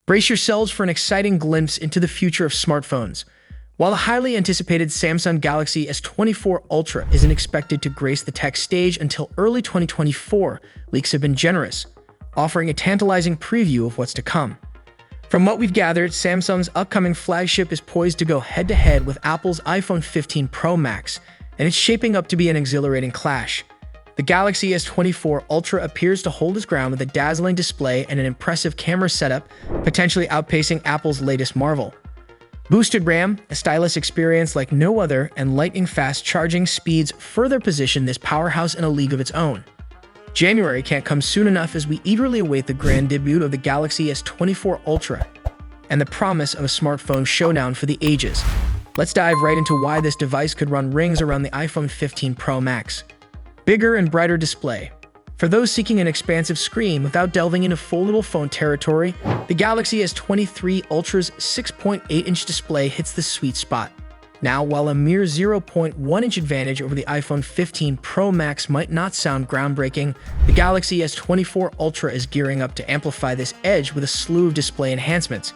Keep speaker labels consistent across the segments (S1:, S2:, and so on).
S1: Brace yourselves for an exciting glimpse into the future of smartphones. While the highly anticipated Samsung Galaxy S24 Ultra isn't expected to grace the tech stage until early 2024, leaks have been generous, offering a tantalizing preview of what's to come. From what we've gathered, Samsung's upcoming flagship is poised to go head-to-head with Apple's iPhone 15 Pro Max, and it's shaping up to be an exhilarating clash. The Galaxy S24 Ultra appears to hold its ground with a dazzling display and an impressive camera setup, potentially outpacing Apple's latest marvel. Boosted RAM, a stylish experience like no other, and lightning-fast charging speeds further position this powerhouse in a league of its own. January can't come soon enough as we eagerly await the grand debut of the Galaxy S24 Ultra and the promise of a smartphone showdown for the ages. Let's dive right into why this device could run rings around the iPhone 15 Pro Max. Bigger and brighter display. For those seeking an expansive screen without delving into foldable phone territory, the Galaxy S23 Ultra's 6.8-inch display hits the sweet spot. Now, while a mere 0.1-inch advantage over the iPhone 15 Pro Max might not sound groundbreaking, the Galaxy S24 Ultra is gearing up to amplify this edge with a slew of display enhancements.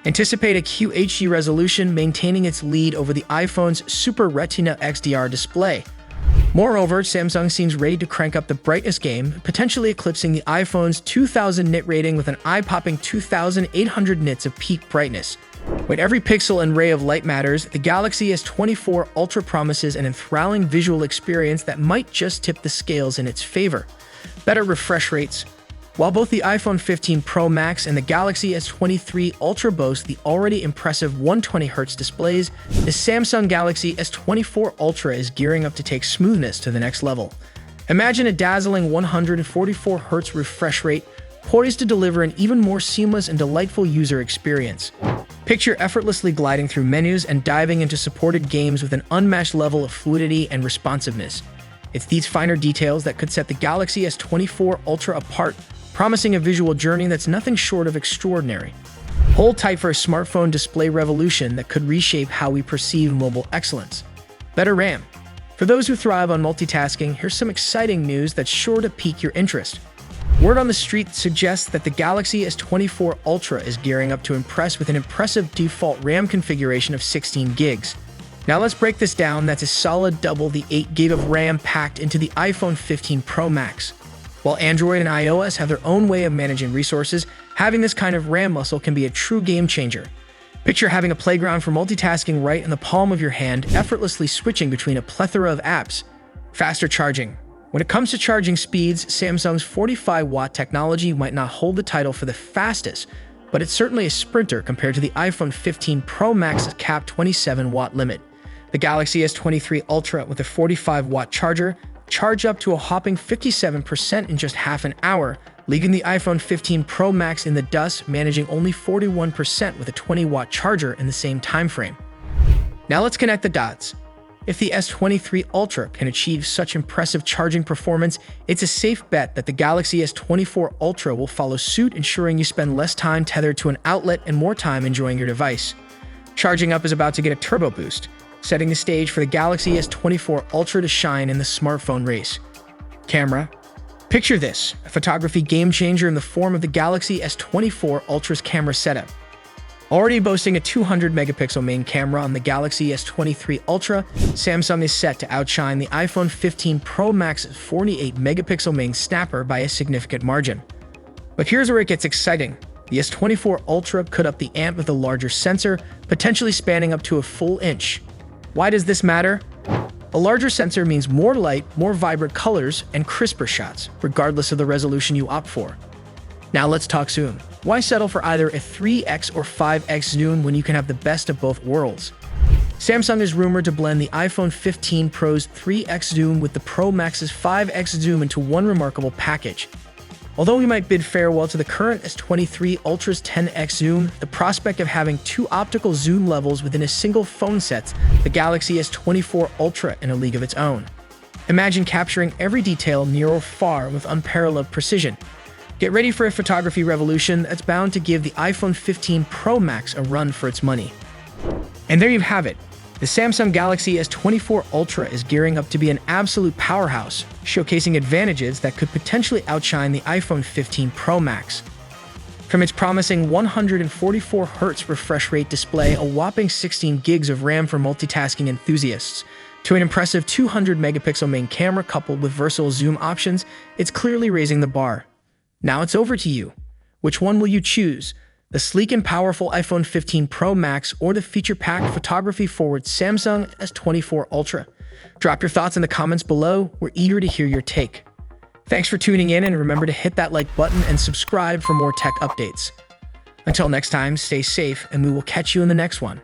S1: Anticipate a QHD resolution maintaining its lead over the iPhone's Super Retina XDR display. Moreover, Samsung seems ready to crank up the brightness game, potentially eclipsing the iPhone's 2000 nit rating with an eye-popping 2800 nits of peak brightness. When every pixel and ray of light matters, the Galaxy S24 Ultra promises an enthralling visual experience that might just tip the scales in its favor. Better refresh rates. While both the iPhone 15 Pro Max and the Galaxy S23 Ultra boast the already impressive 120Hz displays, the Samsung Galaxy S24 Ultra is gearing up to take smoothness to the next level. Imagine a dazzling 144Hz refresh rate, poised to deliver an even more seamless and delightful user experience. Picture effortlessly gliding through menus and diving into supported games with an unmatched level of fluidity and responsiveness. It's these finer details that could set the Galaxy S24 Ultra apart, promising a visual journey that's nothing short of extraordinary. Hold tight for a smartphone display revolution that could reshape how we perceive mobile excellence. Better RAM. For those who thrive on multitasking, here's some exciting news that's sure to pique your interest. Word on the street suggests that the Galaxy S24 Ultra is gearing up to impress with an impressive default RAM configuration of 16 gigs. Now let's break this down. That's a solid double the 8 GB of RAM packed into the iPhone 15 Pro Max. While Android and iOS have their own way of managing resources, having this kind of RAM muscle can be a true game changer. Picture having a playground for multitasking right in the palm of your hand, effortlessly switching between a plethora of apps. Faster charging. When it comes to charging speeds, Samsung's 45-watt technology might not hold the title for the fastest, but it's certainly a sprinter compared to the iPhone 15 Pro Max's capped 27-watt limit. The Galaxy S23 Ultra with a 45-watt charger charge up to a hopping 57% in just half an hour, leaving the iPhone 15 Pro Max in the dust, managing only 41% with a 20-watt charger in the same time frame. Now let's connect the dots. If the S23 Ultra can achieve such impressive charging performance, it's a safe bet that the Galaxy S24 Ultra will follow suit, ensuring you spend less time tethered to an outlet and more time enjoying your device. Charging up is about to get a turbo boost, setting the stage for the Galaxy S24 Ultra to shine in the smartphone race. Camera. Picture this, a photography game-changer in the form of the Galaxy S24 Ultra's camera setup. Already boasting a 200-megapixel main camera on the Galaxy S23 Ultra, Samsung is set to outshine the iPhone 15 Pro Max's 48-megapixel main snapper by a significant margin. But here's where it gets exciting. The S24 Ultra could up the ante with a larger sensor, potentially spanning up to a full inch. Why does this matter? A larger sensor means more light, more vibrant colors, and crisper shots, regardless of the resolution you opt for. Now let's talk zoom. Why settle for either a 3x or 5x zoom when you can have the best of both worlds? Samsung is rumored to blend the iPhone 15 Pro's 3x zoom with the Pro Max's 5x zoom into one remarkable package. Although we might bid farewell to the current S23 Ultra's 10x zoom, the prospect of having two optical zoom levels within a single phone sets the Galaxy S24 Ultra in a league of its own. Imagine capturing every detail near or far with unparalleled precision. Get ready for a photography revolution that's bound to give the iPhone 15 Pro Max a run for its money. And there you have it. The Samsung Galaxy S24 Ultra is gearing up to be an absolute powerhouse, showcasing advantages that could potentially outshine the iPhone 15 Pro Max. From its promising 144Hz refresh rate display, a whopping 16 gigs of RAM for multitasking enthusiasts, to an impressive 200-megapixel main camera coupled with versatile zoom options, it's clearly raising the bar. Now it's over to you. Which one will you choose? The sleek and powerful iPhone 15 Pro Max or the feature-packed photography-forward Samsung S24 Ultra? Drop your thoughts in the comments below. We're eager to hear your take. Thanks for tuning in, and remember to hit that like button and subscribe for more tech updates. Until next time, stay safe, and we will catch you in the next one.